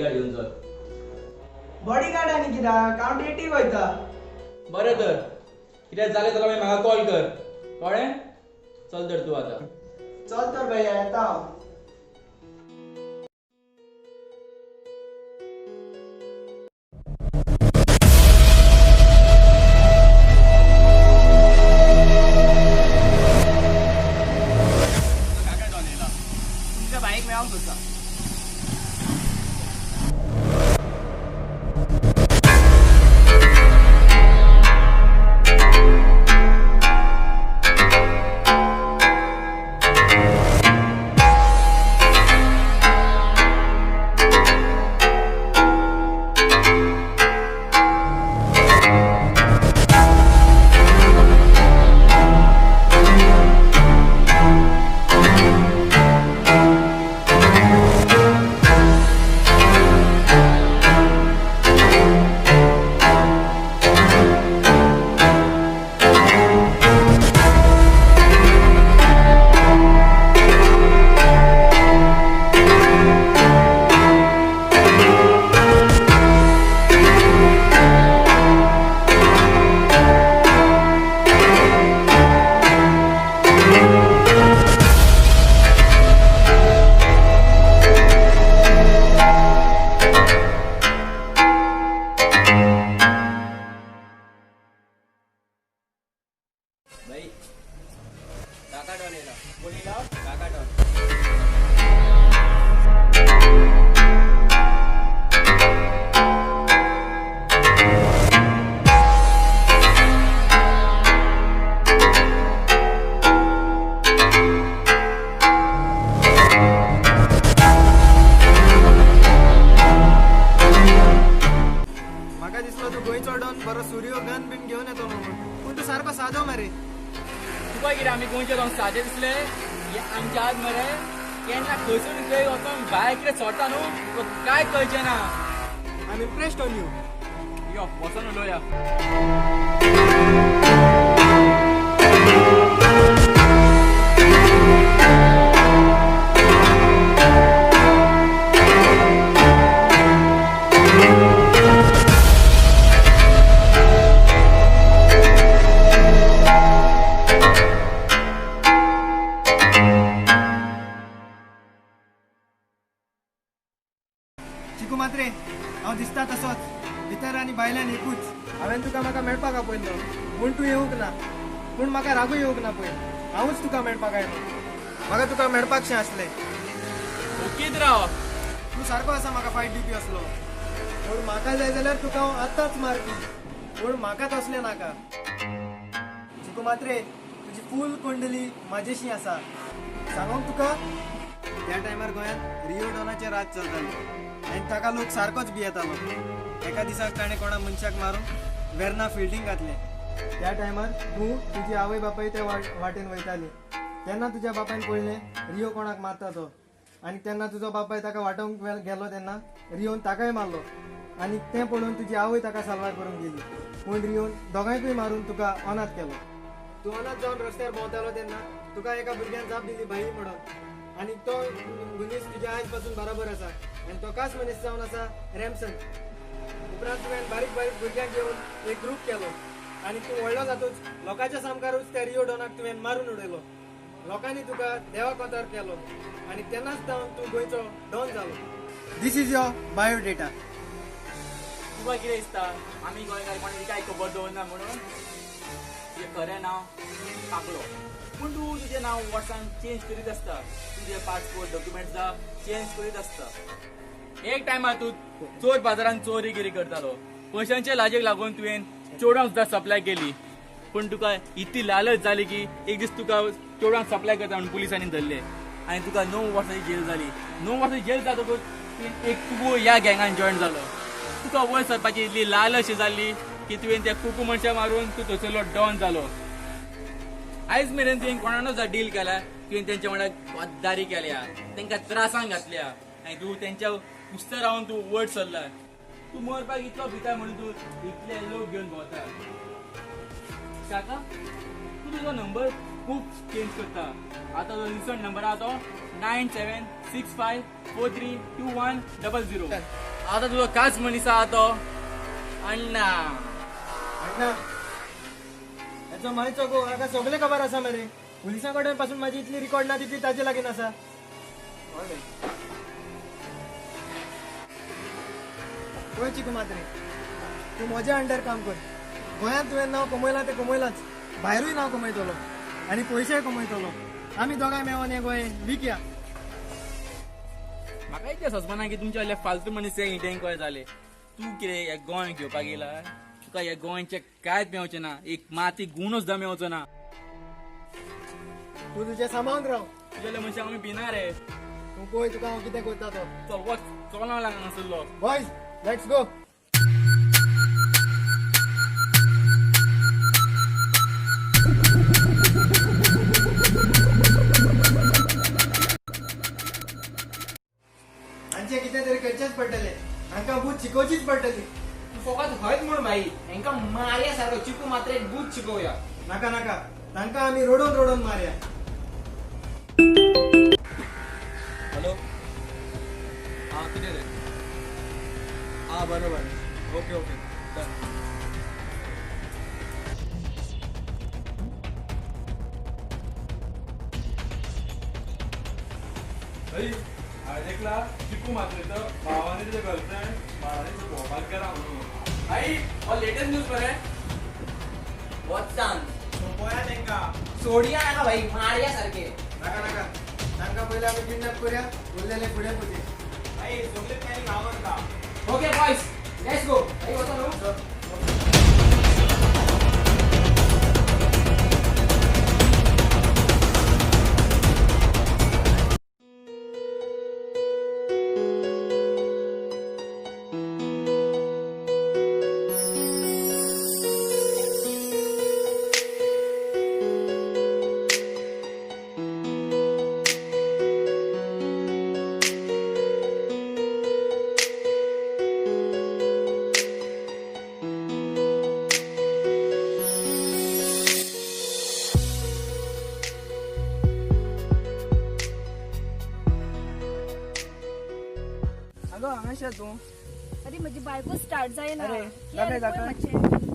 Bodyguard घेऊन चल. Bodyguard आनी कित्याक हांव डेटीक वयता. बरें तर कितें जालें जाल्यार मागीर म्हाका कॉल कर कळ्ळें. चल तर तूं आतां. चल तर भैया येता हांव. तुमच्या बाईक मेळोंक सोदता. बाई काका डॉन येला. कोणी लाव काका डॉन. म्हाका दिसलो तू गोंयचो डॉन बरो सूर्यो गन बीन घेवन येतो म्हणून. पूण तू सारको सादो मरे. तुका कितें आमी गोंयचे जावन सादे दिसले. हे आमच्या आज मरे केन्ना खंयसून खंय वचून भायर कितें सोडटा न्हू तो काय कळचें ना. I am impressed on you. यो वचून उलोवया. चिकू मात्रे हांव दिसता तसोच भितर आनी भायल्यान एकूच. हांवें तुका म्हाका मेळपाक आपयलो पूण तूं येवंक ना. पूण म्हाका रागूय येवंक ना पळय. हांवूच तुका मेळपाक आयलो. म्हाका तुका मेळपाकशें आसलें. कितें राव तूं सारको आसा म्हाका फायट दिवपी असलो. पूण म्हाका जाय जाल्यार तुका हांव आतांच मारपी. पूण म्हाका तसलें नाका. चिकू मात्रे तुजी फूल कुंडली म्हाजेशी आसा. सांगोंक तुका त्या टायमार गोंयांत रियो डॉनाचें राज चलतालें आनी ताका लोक सारकोच भियेतालो. एका दिसाक ताणें कोणा मनशाक मारून वेर्ना फिल्डींग घातलें. त्या टायमार तूं तुजी आवय बापाय ते वाटेन वयताली. तेन्ना तुज्या बापायन पळयलें रियो कोणाक मारता तो. आनी तेन्ना तुजो बापाय ताका वाटोवंक गेलो तेन्ना रियोन ताकाय मारलो. आनी तें पळोवन तुजी आवय ताका साल्वार करूंक गेली. पूण रियोन दोगांयकूय मारून तुका अनाथ केलो. तूं अनाथ जावन रस्त्यार भोंवतालो तेन्ना तुका एका भुरग्यान जाप दिली भाई म्हणून. आनी तो मनीस तुज्या आयज पासून बरोबर आसा. आनी तो कास मनीस जावन आसा रॅमसन. उपरांत तुवें बारीक बारीक भुरग्यांक घेवन एक ग्रूप केलो. आनी तूं व्हडलो जातूच लोकांच्या सामकारूच त्या रियो डॉनाक तुवें मारून उडयलो. लोकांनी तुका देवा कोतार केलो. आनी तेन्नाच जावन तूं गोंयचो डॉन जालो. This is your biodata. तुका कितें दिसता आमी गोंयकार कोणाची काय खबर दवरना म्हणून. तुजें खरें नांव काकलो. पूण तूं तुजें नांव वर्सान चेंज करीत आसता. तुजे पासपोर्ट डॉक्युमेंट्सां चेंज करीत आसता. एक टायमार तूं चोर बाजारांत चोरीगिरी करतालो. पयशांचे लाजेक लागून तुवें चोरांक सुद्दां सप्लाय केली. पूण तुका इतली लालच जाली की एक दीस तुका चोरांक सप्लाय करता म्हणून पुलिसांनी धरले. आनी तुका 9 वर्सांची जेल जाली. 9 वर्सांची जेल जातकूच एक कुकू ह्या गँगान जॉयन जालो. तुका वयर सरपाची इतली लालच जाल्ली की तुवें त्या कुकू मनशाक मारून तूं थंयसरलो डॉन जालो. आयज मेरेन तुवें कोणानूच डील केला. तुवें तेंच्या वांगडा गद्दारी केल्या. तांकां त्रासांक घातल्या. आनी तूं तेंच्या कुस्तार रावन तूं वयर सरला. तूं मरपाक इतलो भिता म्हणून तूं इतले लोक घेवन भोंवता. काका तूं तुजो नंबर खूब चेंज करता. आतां जो रिसंट नंबर आहा तो 9765432100. आता तुझा काच मनीस आहा तो अण्णा अण्णा याचं माहिती गो आता सगळे खबर असा मरे पोलिसांकडून पासून माझी इतली रेकॉर्ड ना तितली ताजे लागेन असा होय चिकू मात्रे तू माझ्या अंडर काम कर गोंयांत तुवें नाव कमयलां तें कमयलांच भायरूय नाव कमयतलो आनी पयशेय कमयतलो आमी दोगांय मेळोन हें गोंय विकया म्हाका इतलें सजपना की तुमचे असले फालतू मनीस इंडियन कळ्ळे जाले तू कितें हे गोंय घेवपाक गेला तुका हे गोंयचे कांयच मेळचें ना एक माती गुण सुद्दां मेळचो ना तू तुजें सांबाळून राव तुजेले मनशाक आमी भिना रे तू पळय तुका हांव कितें करता तो चल वच चोला लागना नासलो बॉयज लेट्स गो हांचे कितें तरी करचेच पडटलें हांकां बूथ शिकोवचीच पडटली तू फकत हयत म्हण भाई हेंका मारया सारको चिकू मात्र एक बूथ शिकोवया नाका नाका तांकां आमी रडोवन रडोवन मारया हॅलो हां कितें रे हां बरोबर ओके ओके डन ऐकला चिकू मात्रेचं भावाने तिचे गर्लफ्रेंड बाळाने भोपाल करा म्हणून आई हो लेटेस्ट न्यूज बरे वच सांग सोपया तेंका सोडिया नाका भाई मारया सारखे नाका नाका तांकां पयलीं आमी किडनॅप करया उरलेले फुडें पुजे आई सगळे प्लॅनिंग आवडता ओके बॉयज लेट्स गो भाई वचा न्हू अगो हांगाशा तू अरे माझी बायको स्टार्ट जायना अरे, कित्याक दाखय, रे, दाखय. पळय मातशें.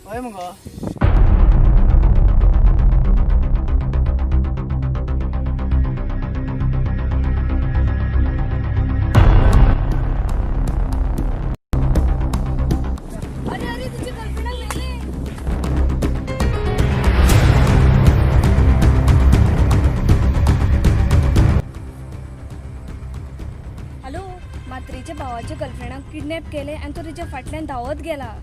हय मुगो अरे अरे तुझी गर्लफ्रेंडाक मेले हॅलो मात्रेच्या भावाच्या गर्लफ्रेंडाक किडनॅप केले आणि तो तिच्या फाटल्यान धावत गेला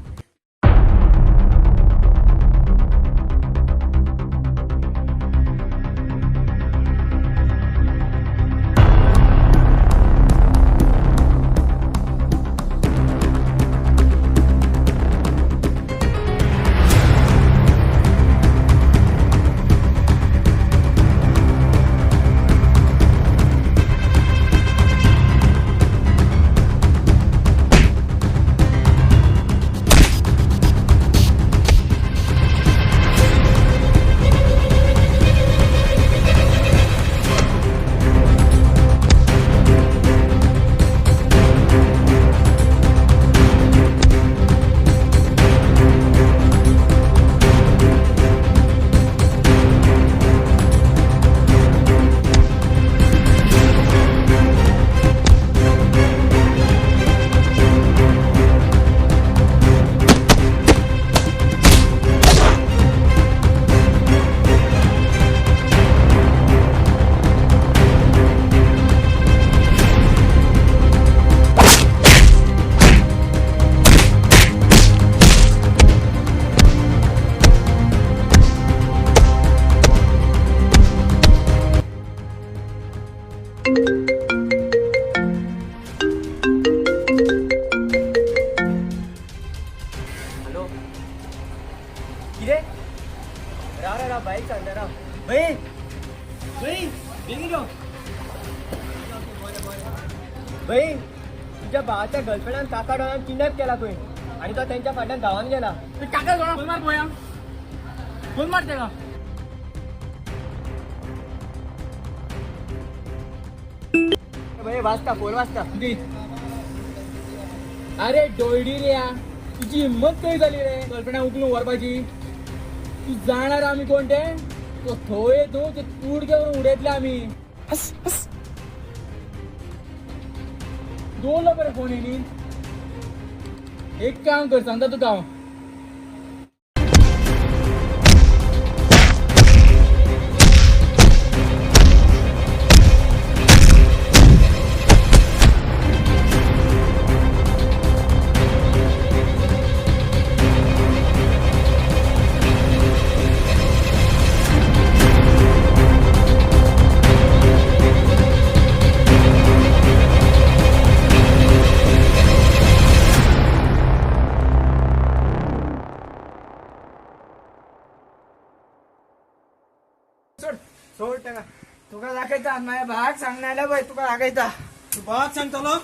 हॅलो किरे रा बाईक सांगता राव बहीण बहीण बेगीन यो बहीण तुझ्या भावाच्या गर्लफ्रेंडान काका डोळ्यान किडनॅप केला खंय आणि तो त्यांच्या फाटल्यान धांवान गेला तू टाका जाणा फोन मार पोया फोन मार तेका वाचता फोन वाचता दे. अरे डोयडी रे या. तुझी हिंमत कधी झाली रे गर्लफ्रेंडा उकलून वरपाची. तू जाणार आम्ही कोणते तो थोय तो ते तूड घेऊन उडयतले आम्ही. दोन बरे फोन येणी. एक काम कर सांगता तुका हांव. सोड टाका तुका दाखयता माझ्या भाग सांगण्याला बाय तुका दाखयता तू भाग सांगतलो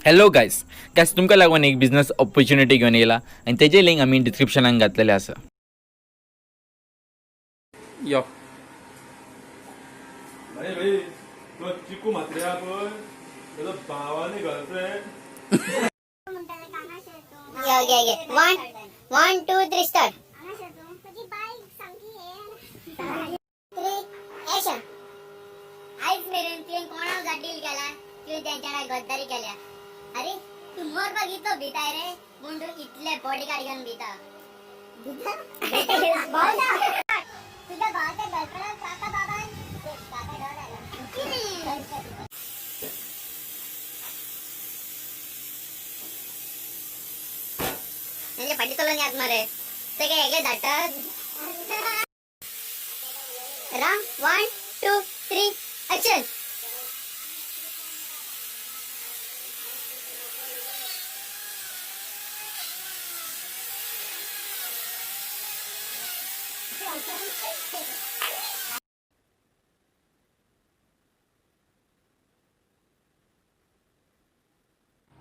हॅलो गायस तुमकां लागून एक बिझनेस ऑपॉर्च्युनिटी घेऊन येयला आणि तेजे लिंक आम्ही डिस्क्रिप्शनाक घातलेले आसा. यो भाई तो चिकू म्हात्र्या पळय तेजो भावानी गर्लफ्रेंड Okay. 1, 2, 3, start. 3, action. आयज मेरेन तुवें कोणाक गाडील केला तुवें तेंच्या गद्दारी केल्या. अरे तू मरपाक इतलो भिताय रे म्हूण तू इतले बॉडीगार्ड घेवन भिता. तुझ्या भावाच्या गर्लफ्रेंडाक काका बाबान काका डोळा म्हणजे पाठी चलून यात मरे ते काय एकले धाडटात. राम 1, 2, 3 ऍक्शन.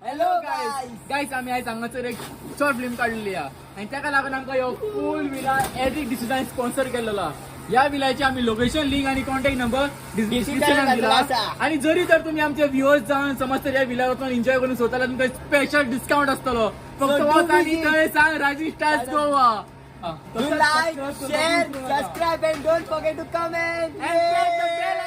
हॅलो गायस आम्ही आयज हांगासर एक शॉर्ट फिल्म काडलेली आहा आणि ताका लागून आमकां ह्यो फूल विला एडिट डिसिजन स्पॉन्सर केलेलो आहा. ह्या विलाची आम्ही लोकेशन लिंक आणि कॉन्टॅक्ट नंबर डिस्क्रिप्शनात दिला. आणि जरी जर तुम्ही आमचे व्ह्युअर्स जाऊन समज तर या विला वचून एन्जॉय करून स्वतःला तुमका स्पेशल डिस्काउंट असतलो. फक्त वच आणि थंय सांग राजी stars Goa. like, share, subscribe and don't forget to comment. And press the bell